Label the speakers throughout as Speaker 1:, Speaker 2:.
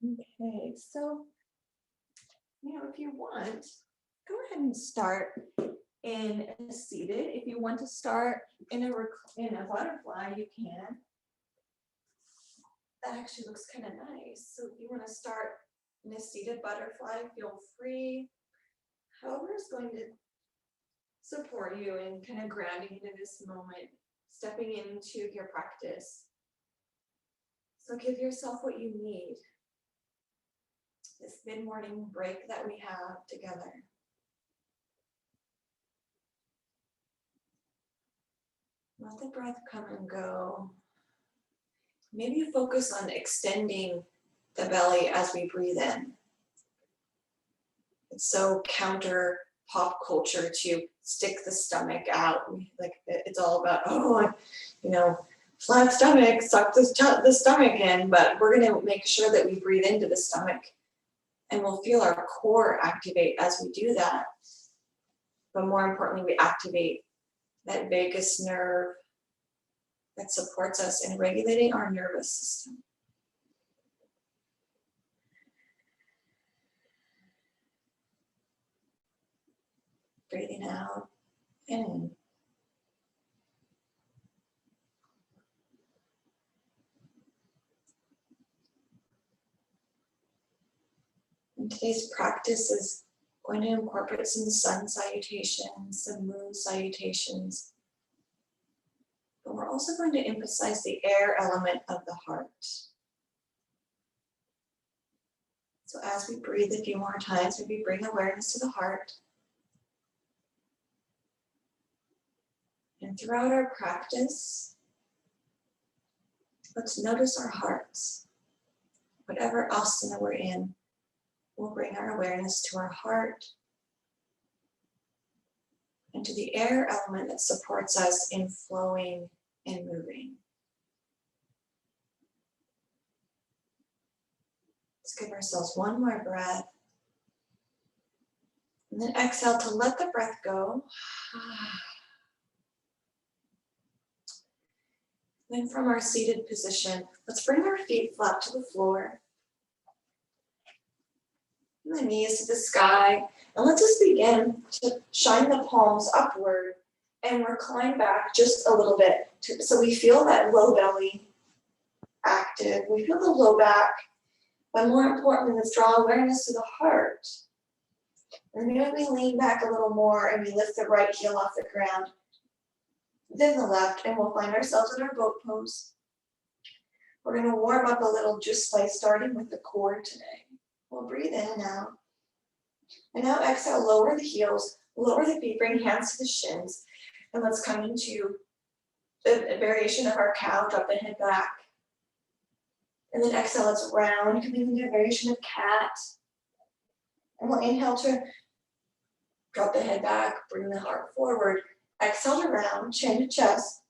Speaker 1: Okay, so, if you want, go ahead and start in a seated. If you want to start in a butterfly, you can. That actually looks kind of nice. So if you want to start in a seated butterfly, feel free. However is going to support you in kind of grounding into this moment, stepping into your practice. So give yourself what you need. This mid-morning break that we have together. Let the breath come and go. Maybe you focus on extending the belly as we breathe in. It's so counter pop culture to stick the stomach out. Like it's all about, flat stomach, suck the stomach in, but we're going to make sure that we breathe into the stomach and we'll feel our core activate as we do that. But more importantly, we activate that vagus nerve that supports us in regulating our nervous system. Breathing out and in. And today's practice is going to incorporate some sun salutations, some moon salutations. But we're also going to emphasize the air element of the heart. So as we breathe a few more times, maybe bring awareness to the heart. And throughout our practice, let's notice our hearts. Whatever asana we're in, we'll bring our awareness to our heart and to the air element that supports us in flowing and moving. Let's give ourselves one more breath. And then exhale to let the breath go. Then from our seated position, let's bring our feet flat to the floor. And the knees to the sky. And let's just begin to shine the palms upward and recline back just a little bit. So we feel that low belly active. We feel the low back. But more importantly, let's draw awareness to the heart. And maybe we lean back a little more and we lift the right heel off the ground. Then the left, and we'll find ourselves in our boat pose. We're going to warm up a little just by starting with the core today. We'll breathe in and out. And now exhale, lower the heels, lower the feet, bring hands to the shins. And let's come into a variation of our cow, drop the head back. And then exhale, let's round, coming into a variation of cat. And we'll inhale to drop the head back, bring the heart forward. Exhale to round, chin to chest.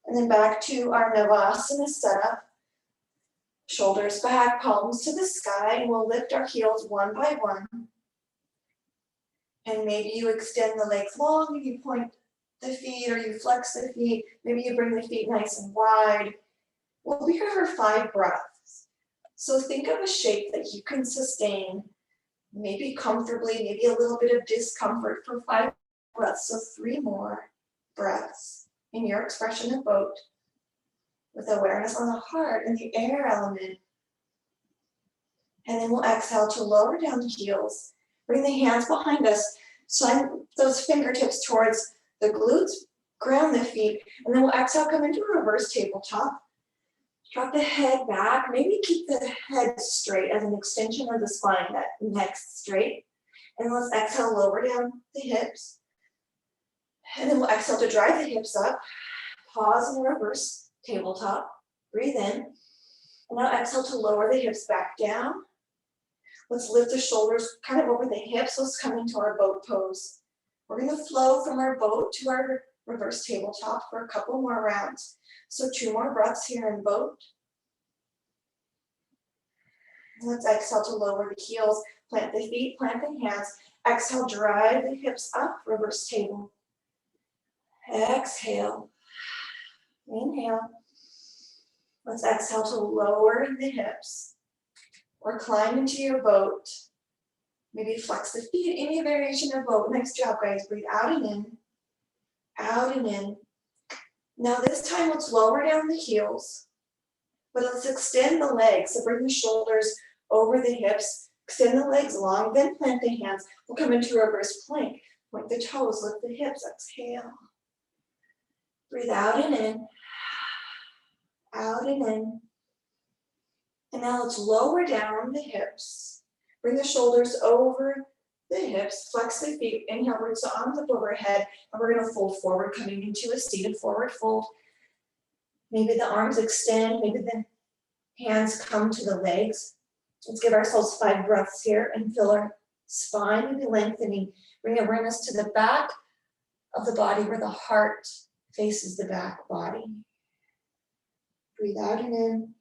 Speaker 1: And then back to our Navasana setup. Shoulders back, palms to the sky, and we'll lift our heels one by one. And maybe you extend the legs long, maybe you point the feet or you flex the feet, maybe you bring the feet nice and wide. We'll be here for 5 breaths. So think of a shape that you can sustain, maybe comfortably, maybe a little bit of discomfort for 5 breaths. So 3 more breaths in your expression of boat with awareness on the heart and the air element. And then we'll exhale to lower down the heels. Bring the hands behind us. Slide those fingertips towards the glutes. Ground the feet. And then we'll exhale, come into a reverse tabletop. Drop the head back. Maybe keep the head straight as an extension of the spine, that neck straight. And let's exhale, lower down the hips. And then we'll exhale to drive the hips up. Pause in the reverse tabletop. Breathe in. And now exhale to lower the hips back down. Let's lift the shoulders kind of over the hips. Let's come into our boat pose. We're going to flow from our boat to our reverse tabletop for a couple more rounds. So 2 more breaths here in boat. And let's exhale to lower the heels, plant the feet, plant the hands. Exhale, drive the hips up, reverse table. Exhale. Inhale. Let's exhale to lower the hips. or climb into your boat. Maybe flex the feet, any variation of boat. Nice job, guys. Breathe out and in, out and in. Now this time, let's lower down the heels, but let's extend the legs. So bring the shoulders over the hips, extend the legs long, then plant the hands. We'll come into reverse plank. Point the toes, lift the hips, exhale. Breathe out and in, out and in. And now let's lower down the hips. Bring the shoulders over the hips, flex the feet, inhale, reach the arms up overhead, and we're gonna fold forward, coming into a seated forward fold. Maybe the arms extend, maybe the hands come to the legs. Let's give ourselves 5 breaths here and feel our spine maybe lengthening. Bring awareness to the back of the body where the heart faces the back body. Breathe out and in.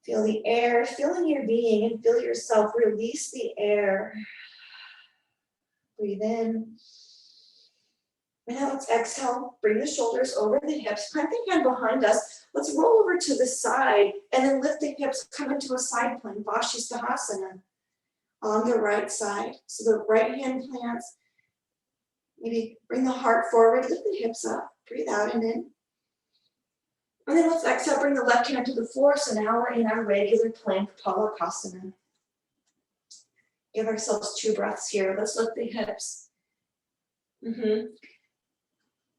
Speaker 1: Feel the air, feel in your being and feel yourself. Release the air. Breathe in. And now let's exhale. Bring the shoulders over the hips. Plant the hand behind us. Let's roll over to the side and then lift the hips, come into a side plank, Skandasana, on the right side. So the right hand plants. Maybe bring the heart forward, lift the hips up. Breathe out and in. And then let's exhale, bring the left hand to the floor. So now we're in our regular plank, Palakasana. Give ourselves 2 breaths here. Let's lift the hips.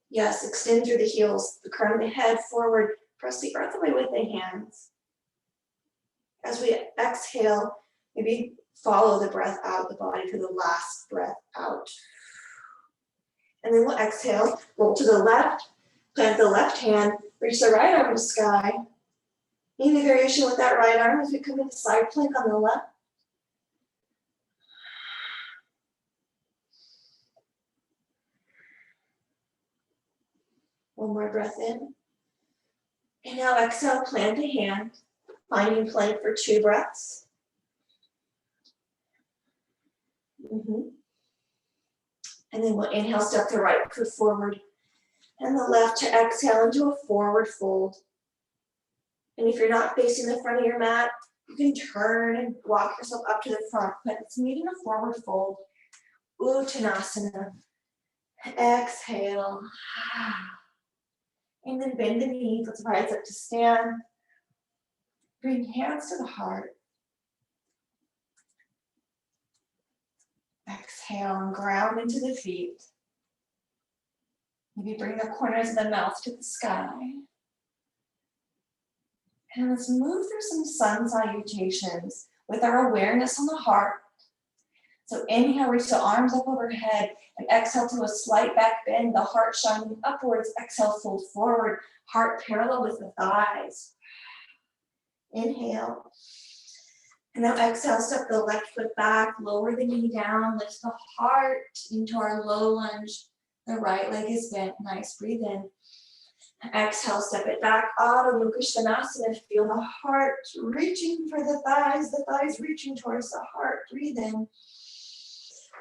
Speaker 1: Yes, extend through the heels, the crown of the head forward. Press the earth away with the hands. As we exhale, maybe follow the breath out of the body to the last breath out. And then we'll exhale, roll to the left, plant the left hand, reach the right arm to sky. Any variation with that right arm as we come into side plank on the left. One more breath in. And now exhale, plant a hand, finding plank for 2 breaths. And then we'll inhale, step the right foot forward and the left to exhale into a forward fold. And if you're not facing the front of your mat, you can turn and walk yourself up to the front, but it's meeting a forward fold. Uttanasana. Exhale. And then bend the knees. Let's rise up to stand. Bring hands to the heart. Exhale and ground into the feet. Maybe bring the corners of the mouth to the sky. And let's move through some sun salutations with our awareness on the heart. So inhale, reach the arms up overhead and exhale to a slight back bend, the heart shining upwards. Exhale, fold forward, heart parallel with the thighs. Inhale. And now exhale, step the left foot back, lower the knee down, lift the heart into our low lunge. The right leg is bent. Nice, breathe in. Exhale, step it back. Adho Mukha Svanasana. Feel the heart reaching for the thighs reaching towards the heart. Breathe in.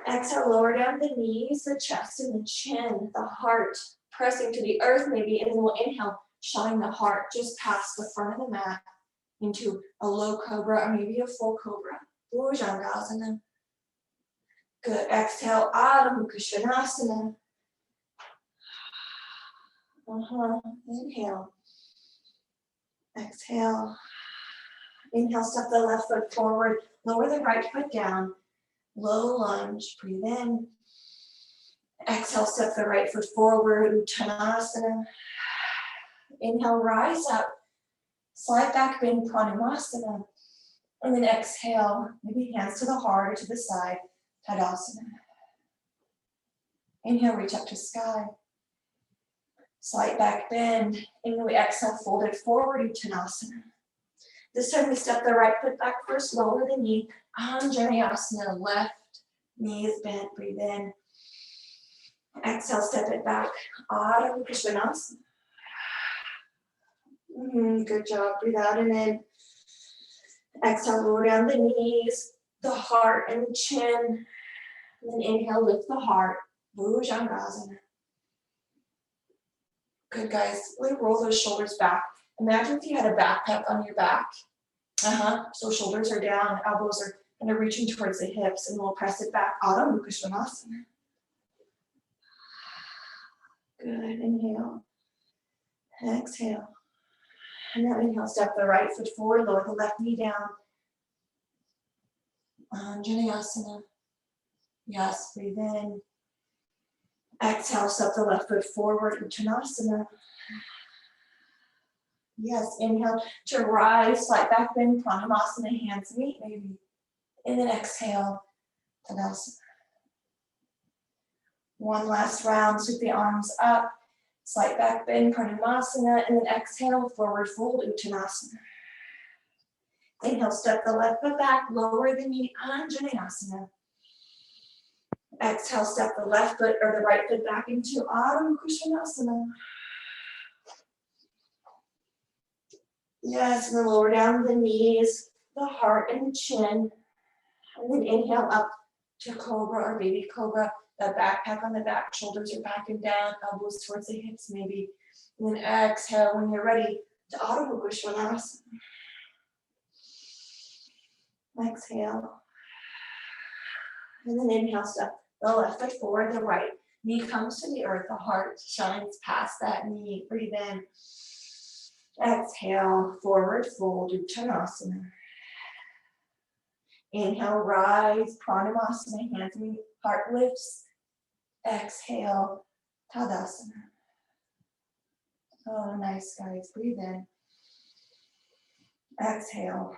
Speaker 1: Exhale, lower down the knees, the chest and the chin, the heart pressing to the earth maybe, and then we'll inhale, shine the heart just past the front of the mat into a low cobra or maybe a full cobra. Bhujangasana. Good. Exhale, Adho Mukha Svanasana. Inhale. Exhale. Inhale, step the left foot forward, lower the right foot down. Low lunge, breathe in. Exhale, step the right foot forward, Uttanasana. Inhale, rise up. Slide back, bend, Pranayama. And then exhale, maybe hands to the heart or to the side, Tadasana. Inhale, reach up to sky. Slight back bend. And then we exhale, fold it forward, Uttanasana. This time we step the right foot back first, lower the knee. Anjaneyasana, left knee is bent, breathe in. Exhale, step it back. Adho Mukha Svanasana. Good job, breathe out and in. Exhale, lower down the knees, the heart and the chin. And then inhale, lift the heart. Bhujangasana. Good, guys. We roll those shoulders back. Imagine if you had a backpack on your back So shoulders are down, elbows are kind of reaching towards the hips, and we'll press it back. Adho Mukha Svanasana. Good, inhale. Exhale. And now inhale, step the right foot forward, lower the left knee down. Anjaneyasana. Yes, breathe in. Exhale, step the left foot forward, Uttanasana. Yes, inhale to rise, slight back bend, Pranamasana, hands meet maybe. And then exhale, Tadasana. One last round, sweep the arms up, slight back bend, Pranamasana, and then exhale, forward fold, Uttanasana. Inhale, step the left foot back, lower the knee, Anjaneyasana. Exhale, step the left foot or the right foot back into Adho Mukha Svanasana. Yes, and then lower down the knees, the heart and the chin. And then inhale up to Cobra or Baby Cobra. That backpack on the back, shoulders are back and down, elbows towards the hips maybe. And then exhale when you're ready to Adho Mukha Svanasana. Exhale. And then inhale, step the left foot forward, the right knee comes to the earth, the heart shines past that knee. Breathe in. Exhale, forward fold, Uttanasana. Inhale, rise, Pranamasana, hands meet, heart lifts. Exhale, Tadasana. Oh, nice, guys. Breathe in. Exhale.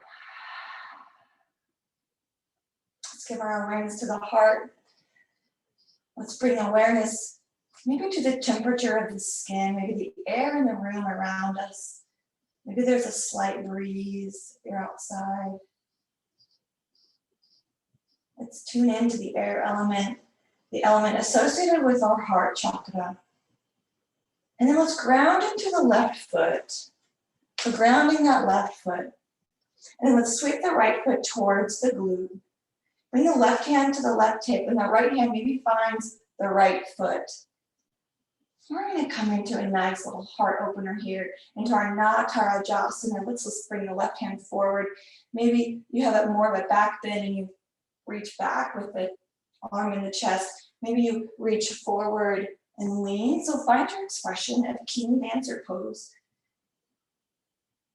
Speaker 1: Let's give our awareness to the heart. Let's bring awareness maybe to the temperature of the skin, maybe the air in the room around us. Maybe there's a slight breeze if you're outside. Let's tune into the air element, the element associated with our heart chakra. And then let's ground into the left foot. So grounding that left foot. And then let's sweep the right foot towards the glute. Bring the left hand to the left hip, and the right hand maybe finds the right foot. We're going to come into a nice little heart opener here, into our Natarajasana. Let's bring the left hand forward. Maybe you have it more of a back bend and you reach back with the arm in the chest. Maybe you reach forward and lean. So find your expression of King Dancer pose.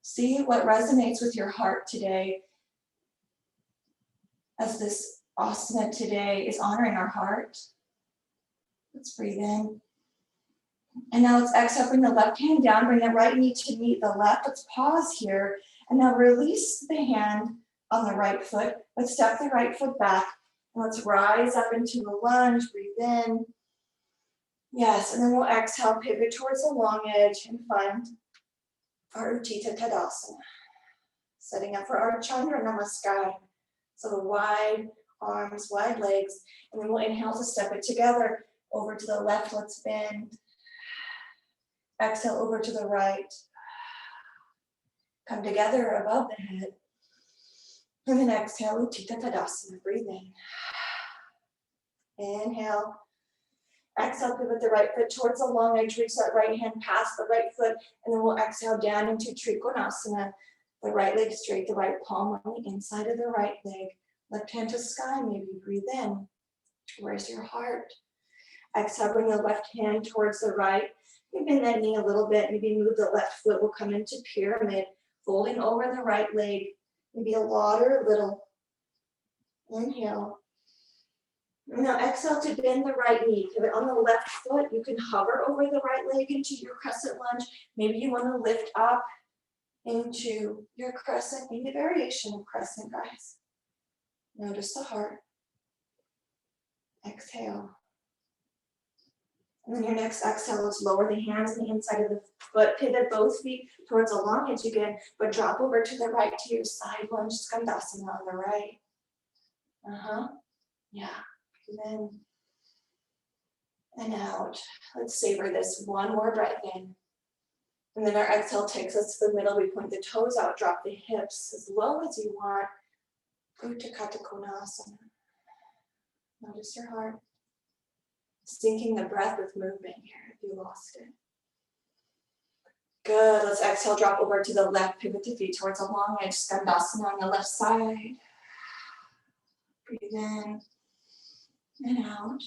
Speaker 1: See what resonates with your heart today, as this asana today is honoring our heart. Let's breathe in. And now let's exhale, bring the left hand down, bring the right knee to meet the left. Let's pause here. And now release the hand on the right foot. Let's step the right foot back. And let's rise up into the lunge, breathe in. Yes, and then we'll exhale, pivot towards the long edge and find our Utthita Tadasana. Setting up for our Chandra Namaskar. So the wide arms, wide legs, and then we'll inhale to step it together. Over to the left, let's bend. Exhale over to the right. Come together above the head. And then exhale, Utthita Tadasana, breathe in. Inhale. Exhale, pivot the right foot towards the long edge, reach that right hand past the right foot, and then we'll exhale down into Trikonasana. The right leg straight, the right palm on the inside of the right leg. Left hand to sky, maybe breathe in. Where's your heart? Exhale, bring the left hand towards the right. Maybe bend that knee a little bit, maybe move the left foot. We'll come into pyramid, folding over the right leg. Maybe a lot or a little. Inhale. Now exhale to bend the right knee. Pivot on the left foot. You can hover over the right leg into your crescent lunge. Maybe you want to lift up into your crescent, in the variation of crescent, guys. Notice the heart. Exhale. And then your next exhale is lower the hands on the inside of the foot. Pivot both feet towards the long edge again, but drop over to the right to your side lunge, Skandasana on the right. Yeah. And then and out. Let's savor this. One more breath in. And then our exhale takes us to the middle. We point the toes out, drop the hips as low as you want. Utthita Konasana. Notice your heart. Syncing the breath with movement here if you lost it. Good. Let's exhale, drop over to the left, pivot the feet towards a long edge, Skandasana on the left side. Breathe in and out.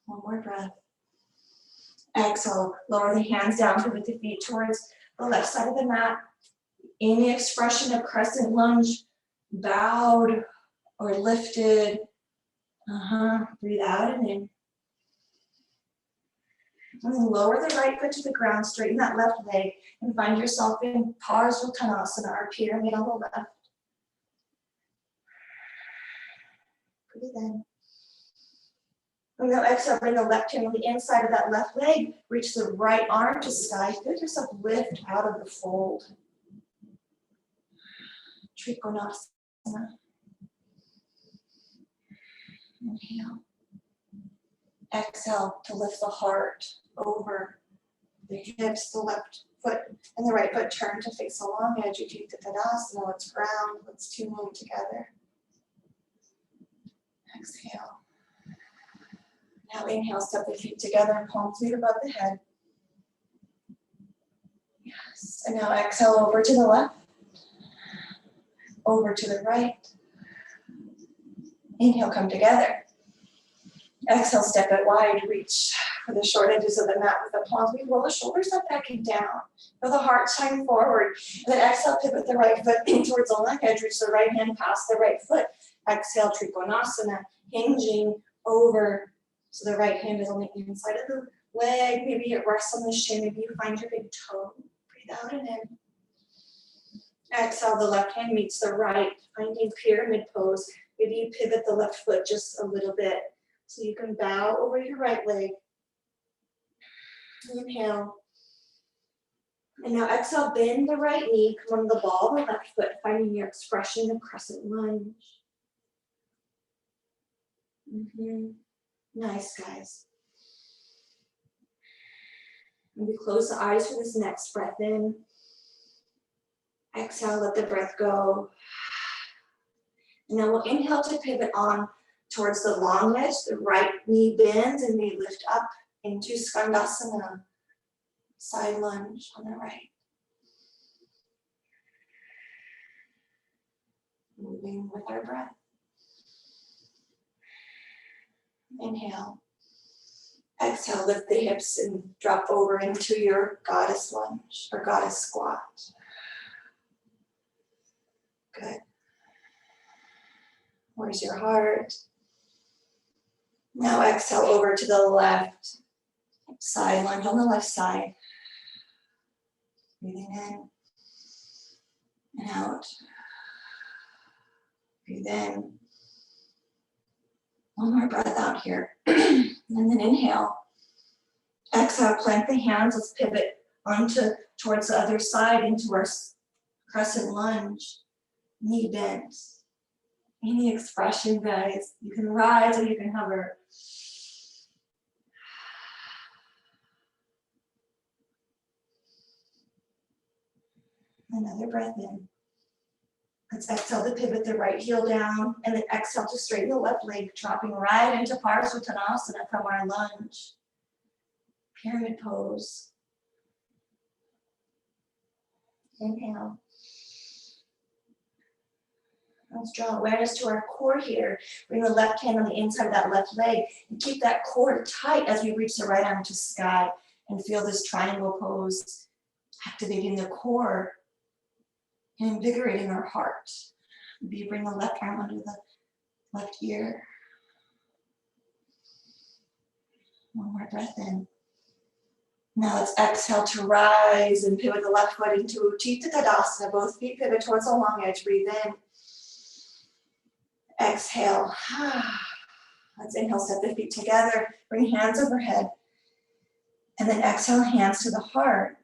Speaker 1: One more breath. Exhale, lower the hands down, pivot the feet towards the left side of the mat. In the expression of crescent lunge, bowed or lifted. Breathe out and in. And then lower the right foot to the ground, straighten that left leg, and find yourself in Salutations, or pyramid on the left. Breathe in. And now exhale, bring the left hand on the inside of that left leg, reach the right arm to sky, feel yourself lift out of the fold. Trikonasana. Inhale. Exhale to lift the heart over the hips, the left foot and the right foot turn to face a long edge. Skandasana. Let's ground. Let's tune in together. Exhale. Now inhale, step the feet together, palms meet above the head. Yes. And now exhale over to the left, over to the right. Inhale, come together. Exhale, step it wide, reach for the short edges of the mat with the palms. We roll the shoulders up, back and down. Feel the heart shine forward. And then exhale, pivot the right foot in towards the left edge, reach the right hand past the right foot. Exhale, Trikonasana, hinging over. So the right hand is on the inside of the leg. Maybe it rests on the shin. Maybe you find your big toe. Breathe out and in. Exhale, the left hand meets the right, finding pyramid pose. Maybe you pivot the left foot just a little bit. So you can bow over your right leg. Inhale. And now exhale, bend the right knee, come on the ball of the left foot, finding your expression of crescent lunge. Nice, guys. And we close the eyes for this next breath in. Exhale, let the breath go. And then we'll inhale to pivot on towards the long edge. The right knee bends and we lift up into Skandasana, side lunge on the right. Moving with our breath. Inhale. Exhale, lift the hips and drop over into your goddess lunge or goddess squat. Good. Where's your heart? Now exhale over to the left side lunge on the left side. Breathing in and out. Breathe in. One more breath out here. And then inhale. Exhale, plant the hands. Let's pivot towards the other side into our crescent lunge. Knee bent. Any expression, guys. You can rise or you can hover. Another breath in. Let's exhale to pivot the right heel down and then exhale to straighten the left leg, dropping right into Salutations from our lunge. Pyramid pose. Inhale. Let's draw awareness to our core here. Bring the left hand on the inside of that left leg and keep that core tight as we reach the right arm to sky and feel this triangle pose, activating the core and invigorating our heart. Maybe you bring the left arm under the left ear. One more breath in. Now let's exhale to rise and pivot the left foot into Skandasana. Both feet pivot towards the long edge. Breathe in. Exhale. Let's inhale, step the feet together. Bring hands overhead. And then exhale, hands to the heart.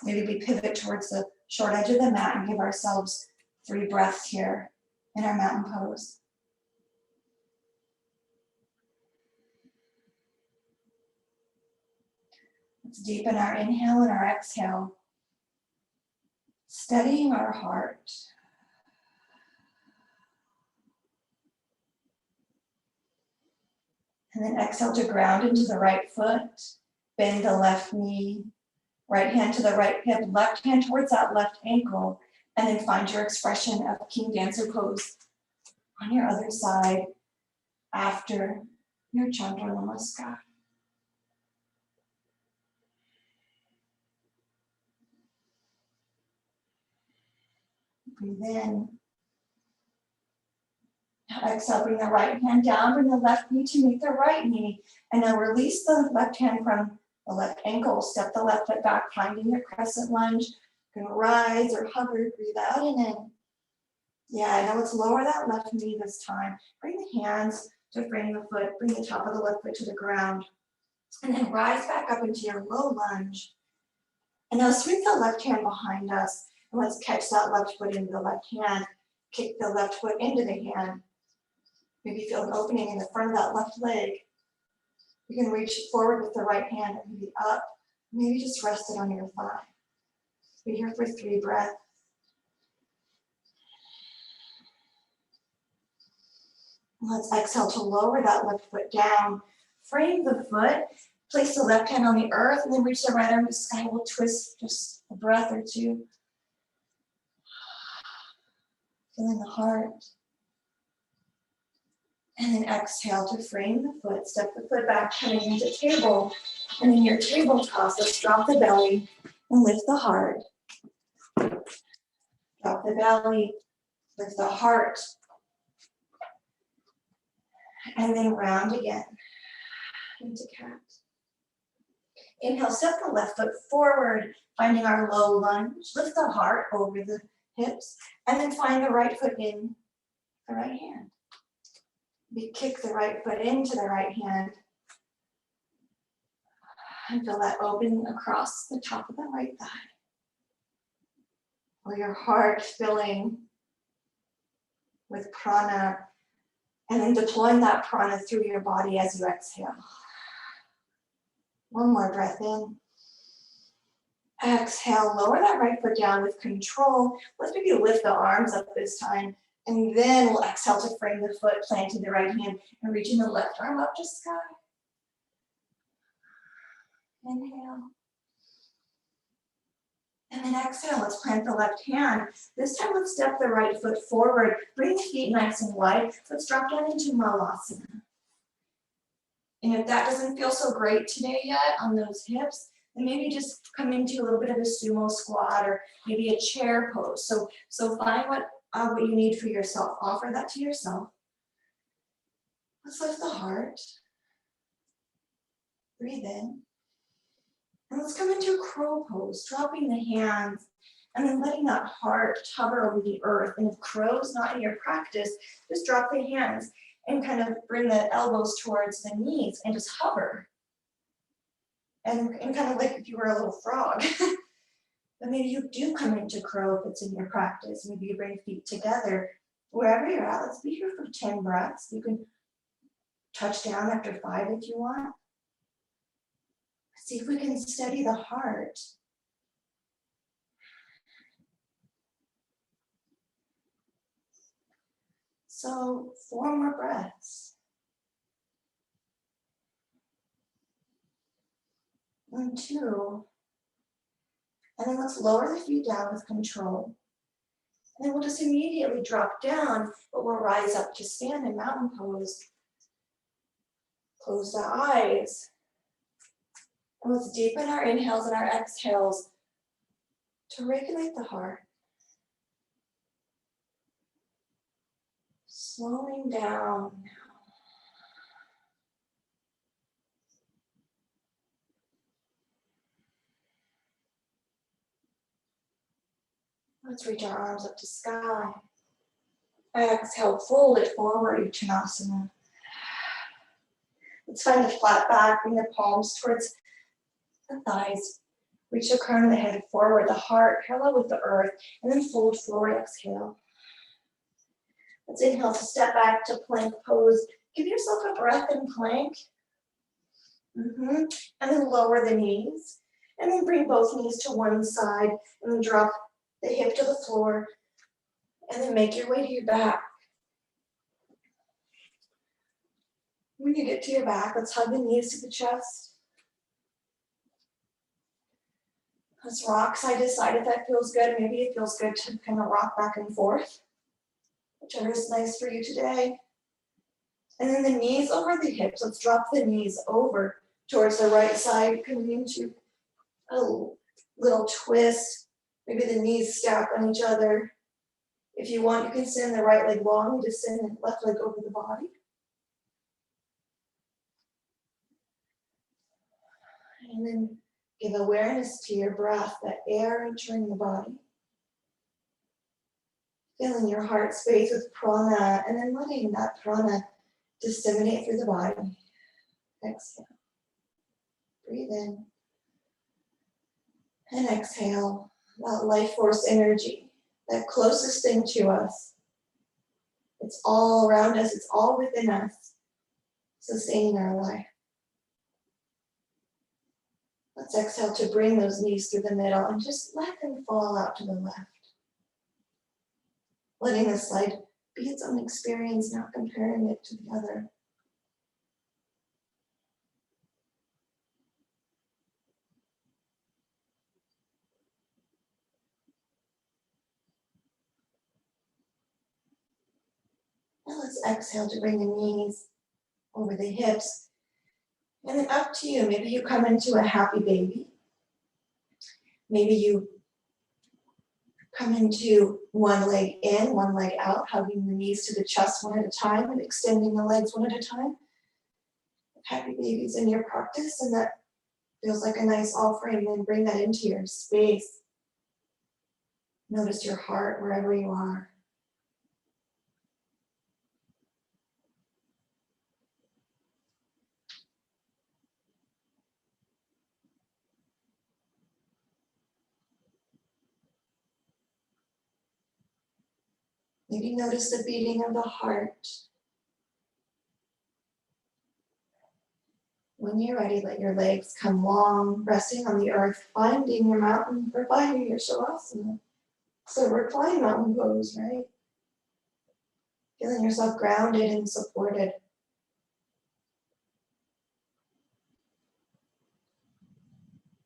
Speaker 1: Maybe we pivot towards the short edge of the mat and give ourselves 3 breaths here in our mountain pose. Let's deepen our inhale and our exhale, steadying our heart. And then exhale to ground into the right foot, bend the left knee, Right hand to the right hip, left hand towards that left ankle, and then find your expression of King Dancer pose on your other side after your Chandra Namaskar. Breathe in. Now exhale, bring the right hand down, bring the left knee to meet the right knee, and now release the left hand from the left ankle, step the left foot back, finding your crescent lunge. You're gonna rise or hover, breathe out and in. Yeah, now let's lower that left knee this time. Bring the hands to frame the foot, bring the top of the left foot to the ground, and then rise back up into your low lunge. And now sweep the left hand behind us, and let's catch that left foot into the left hand, kick the left foot into the hand. Maybe feel an opening in the front of that left leg. You can reach forward with the right hand, maybe up, maybe just rest it on your thigh. Be here for 3 breaths. Let's exhale to lower that left foot down. Frame the foot, place the left hand on the earth, and then reach the right arm to sky. We'll twist just a breath or two. Feeling the heart. And then exhale to frame the foot, step the foot back, coming into table. And in your table toss, let's drop the belly and lift the heart. Drop the belly, lift the heart. And then round again into cat. Inhale, step the left foot forward, finding our low lunge. Lift the heart over the hips, and then find the right foot in the right hand. We kick the right foot into the right hand. And feel that open across the top of the right thigh. Feel your heart filling with prana, and then deploying that prana through your body as you exhale. One more breath in. Exhale, lower that right foot down with control. Let's maybe lift the arms up this time. And then we'll exhale to frame the foot, planting the right hand, and reaching the left arm up to sky. Inhale. And then exhale, let's plant the left hand. This time, let's step the right foot forward. Bring the feet nice and wide. Let's drop down into Malasana. And if that doesn't feel so great today yet on those hips, then maybe just come into a little bit of a sumo squat or maybe a chair pose. So find what you need for yourself. Offer that to yourself. Let's lift the heart. Breathe in. And let's come into a crow pose, dropping the hands and then letting that heart hover over the earth. And if crow's not in your practice, just drop the hands and kind of bring the elbows towards the knees and just hover. And kind of like if you were a little frog. But maybe you do come into crow if it's in your practice. Maybe you bring feet together. Wherever you're at, let's be here for 10 breaths. You can touch down after 5 if you want. See if we can steady the heart. So 4 more breaths. 1, 2. And then let's lower the feet down with control. And then we'll just immediately drop down, but we'll rise up to stand in mountain pose. Close the eyes. And let's deepen our inhales and our exhales to regulate the heart. Slowing down now. Let's reach our arms up to sky. Exhale, fold it forward, Trikonasana. Let's find a flat back, bring the palms towards the thighs. Reach the crown of the head forward, the heart parallel with the earth, and then fold forward, exhale. Let's inhale to step back to plank pose. Give yourself a breath in plank. And then lower the knees. And then bring both knees to one side, and then drop the hip to the floor, and then make your way to your back. When you get to your back, let's hug the knees to the chest. Let's rock side to side if that feels good. Maybe it feels good to kind of rock back and forth, whichever is nice for you today. And then the knees over the hips. Let's drop the knees over towards the right side, coming into a little twist. Maybe the knees stack on each other. If you want, you can send the right leg long, just send the left leg over the body. And then give awareness to your breath, that air entering the body. Filling your heart space with prana, and then letting that prana disseminate through the body. Exhale. Breathe in. And exhale. That life force energy, that closest thing to us. It's all around us, it's all within us, sustaining our life. Let's exhale to bring those knees through the middle and just let them fall out to the left. Letting the slide be its own experience, not comparing it to the other. Now let's exhale to bring the knees over the hips. And then up to you. Maybe you come into a happy baby. Maybe you come into one leg in, one leg out, hugging the knees to the chest one at a time and extending the legs one at a time. Happy babies in your practice, and that feels like a nice offering. Then bring that into your space. Notice your heart wherever you are. Maybe notice the beating of the heart. When you're ready, let your legs come long, resting on the earth, finding your mountain, or finding your shavasana. So recline mountain pose, right? Feeling yourself grounded and supported.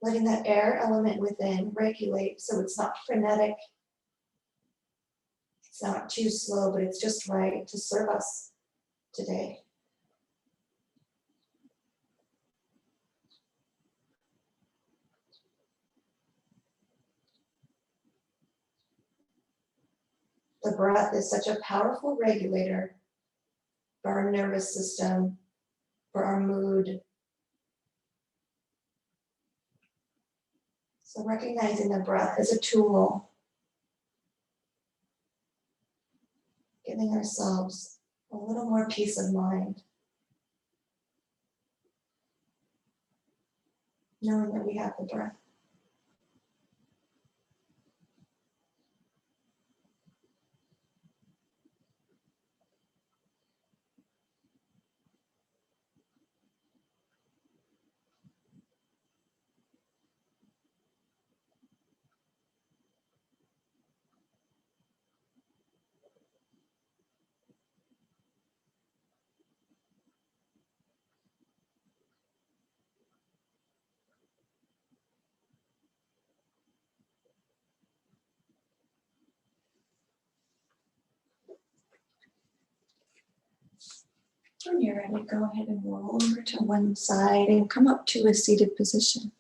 Speaker 1: Letting that air element within regulate so it's not frenetic. It's not too slow, but it's just right to serve us today. The breath is such a powerful regulator for our nervous system, for our mood. So recognizing the breath as a tool, giving ourselves a little more peace of mind, knowing that we have the breath. When you're ready, go ahead and roll over to one side and come up to a seated position.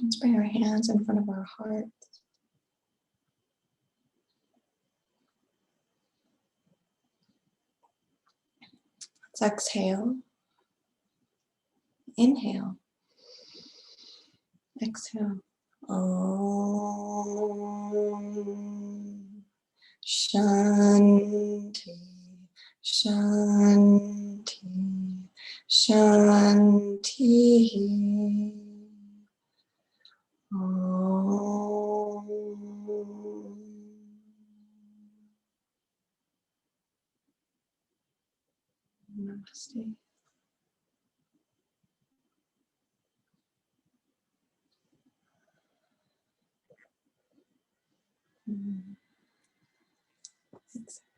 Speaker 1: Let's bring our hands in front of our heart. Let's exhale. Inhale. Exhale. Om Shanti, Shanti, Shanti. Om. Namaste.
Speaker 2: Mm. Exactly.